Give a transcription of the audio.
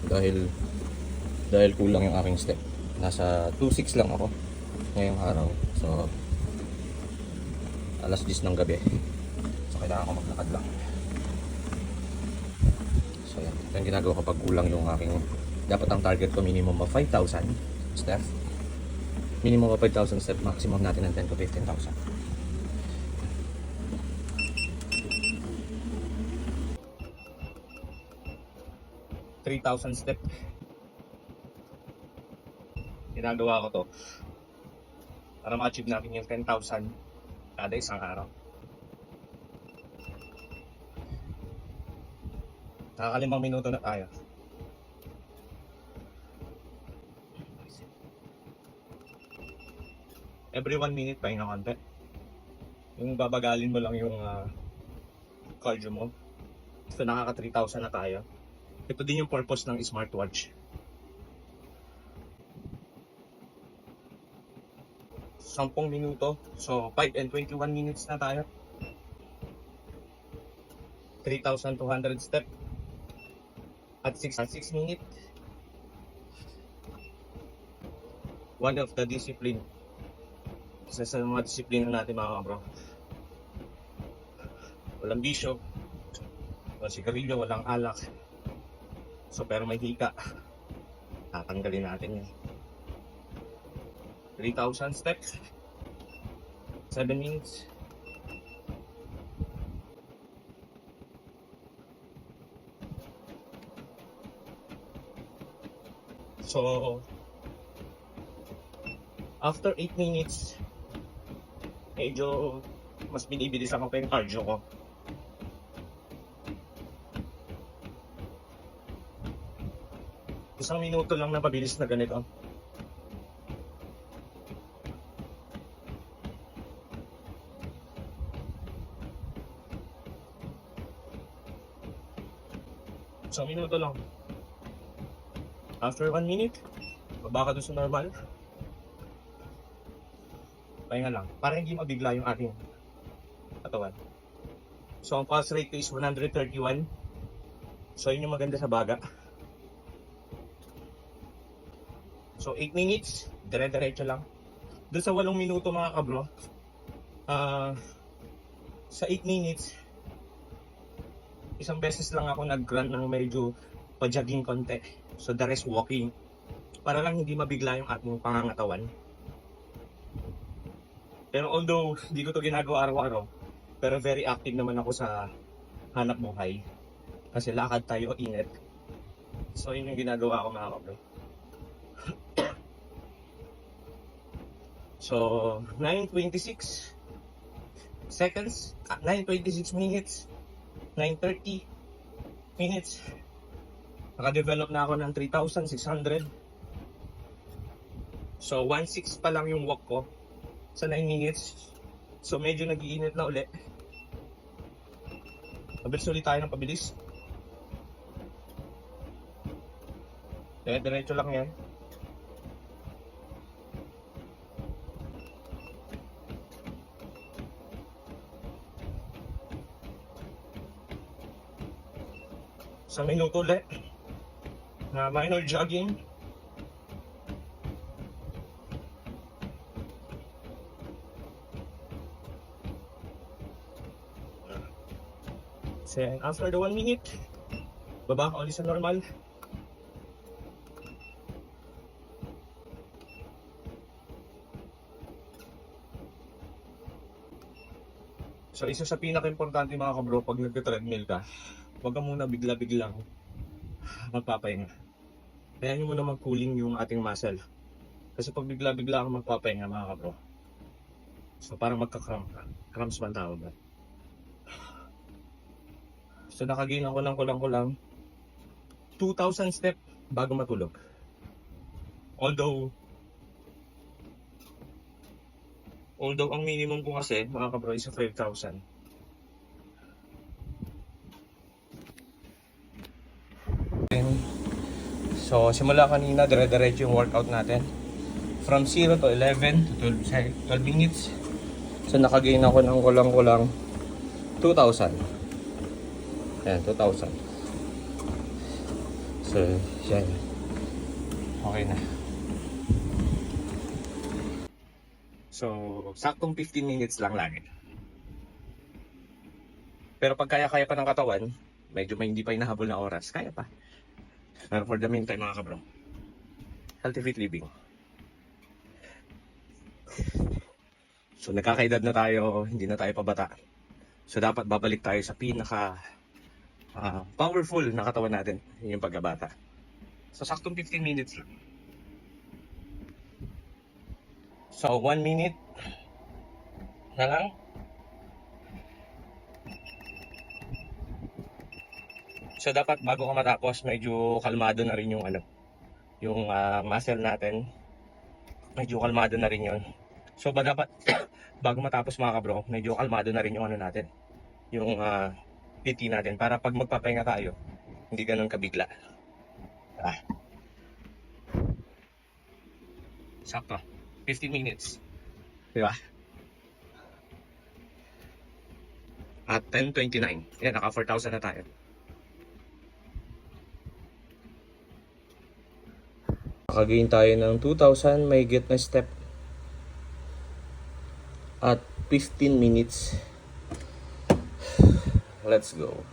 dahil kulang yung aking step. Nasa 2.6 lang ako ngayong araw. So alas 10 ng gabi. So kailangan ko maglakad lang. So yan, ito yung ginagawa kapag kulang yung aking, dapat ang target ko minimum of 5,000 step. Minimum of 5,000 step, maximum natin ng 10 to 15,000. 3,000 step. Ginagawa ko to para ma-achieve natin yung 10,000 kada isang araw. Nakakalimang minuto na tayo. Every 1 minute pahinga konti. Yung babagalin mo lang yung cardio mo. So nakaka 3,000 na tayo. Ito din yung purpose ng smartwatch. 10 minuto. So 5 and 21 minutes na tayo. 3,200 step at 6 minutes. One of the discipline. Isa sa mga disiplina natin mga bro. Walang bisyo, walang sigarilyo, walang alak. So pero may hika, tatanggalin natin yun. 3,000 steps, 7 minutes. So after 8 minutes, medyo mas binibilis ako pa yung cardio ko. Isang minuto lang na pabilis na ganito. Isang minuto lang. After 1 minute, baba ka dun sa normal. Pahinga lang, para hindi mabigla yung ating katawan. So ang pulse rate ko is 131. So yun yung maganda sa baga. So 8 minutes, dire-diretso lang. Doon sa 8 minuto mga kabro, sa 8 minutes, isang beses lang ako nag-run ng medyo pa-jogging konti. So the rest walking. Para lang hindi mabigla yung ating pangangatawan. Pero although hindi ko to ginagawa araw-araw, pero very active naman ako sa hanap buhay. Kasi lakad tayo, init. So yun yung ginagawa ko mga kabro. So 9:26 seconds, 9:26 minutes, 9:30 minutes. Naka-develop na ako ng 3,600. So 1.6 pa lang yung walk ko sa 9 minutes. So medyo nag-iinit na ulit. Pabilis ulit tayo ng pabilis. Diretso lang yan. Sa minuto ulit na minor jogging. So after the 1 minute, baba ka ulit sa normal. So isa sa pinaka-importante mga kabro pag nagte-treadmill ka, huwag ka muna bigla-biglang magpapahinga. Kaya nyo muna mag-cooling yung ating muscle. Kasi pag bigla-bigla ako magpapahinga mga kabro, so parang magka-cramp ka. Cramps man tawag ba? So nakagain ako ng kulang-kulang 2,000 step bago matulog. Although ang minimum ko kasi mga kabro is 5,000. So simula kanina dire-diretso yung workout natin. From 0 to 11 to 12 minutes. So nakagain ako ng kulang-kulang 2,000. Ayan, 2,000. So, yan. Okay na. So, saktong 15 minutes lang lagi. Pero pag kaya-kaya pa ng katawan, medyo may hindi pa hinahabol na oras, kaya pa. Pero for the meantime mga kabro, healthy fit living. So nagkakaedad na tayo, hindi na tayo pabata. So dapat babalik tayo sa pinaka powerful na katawan natin, yung pagkabata. So saktong 15 minutes lang. So 1 minute na lang. So dapat bago ka matapos, medyo kalmado na rin yung yung muscle natin. Medyo kalmado na rin yun. So ba dapat bago matapos mga kabro, medyo kalmado na rin yung natin. Yung PT natin para pag magpapahinga tayo, hindi ganun kabigla. Sakto. 15 minutes. Di ba? At 10:29. Yan, naka 4,000 na tayo. Nakagain tayo ng 2,000 may get na step at 15 minutes. Let's go.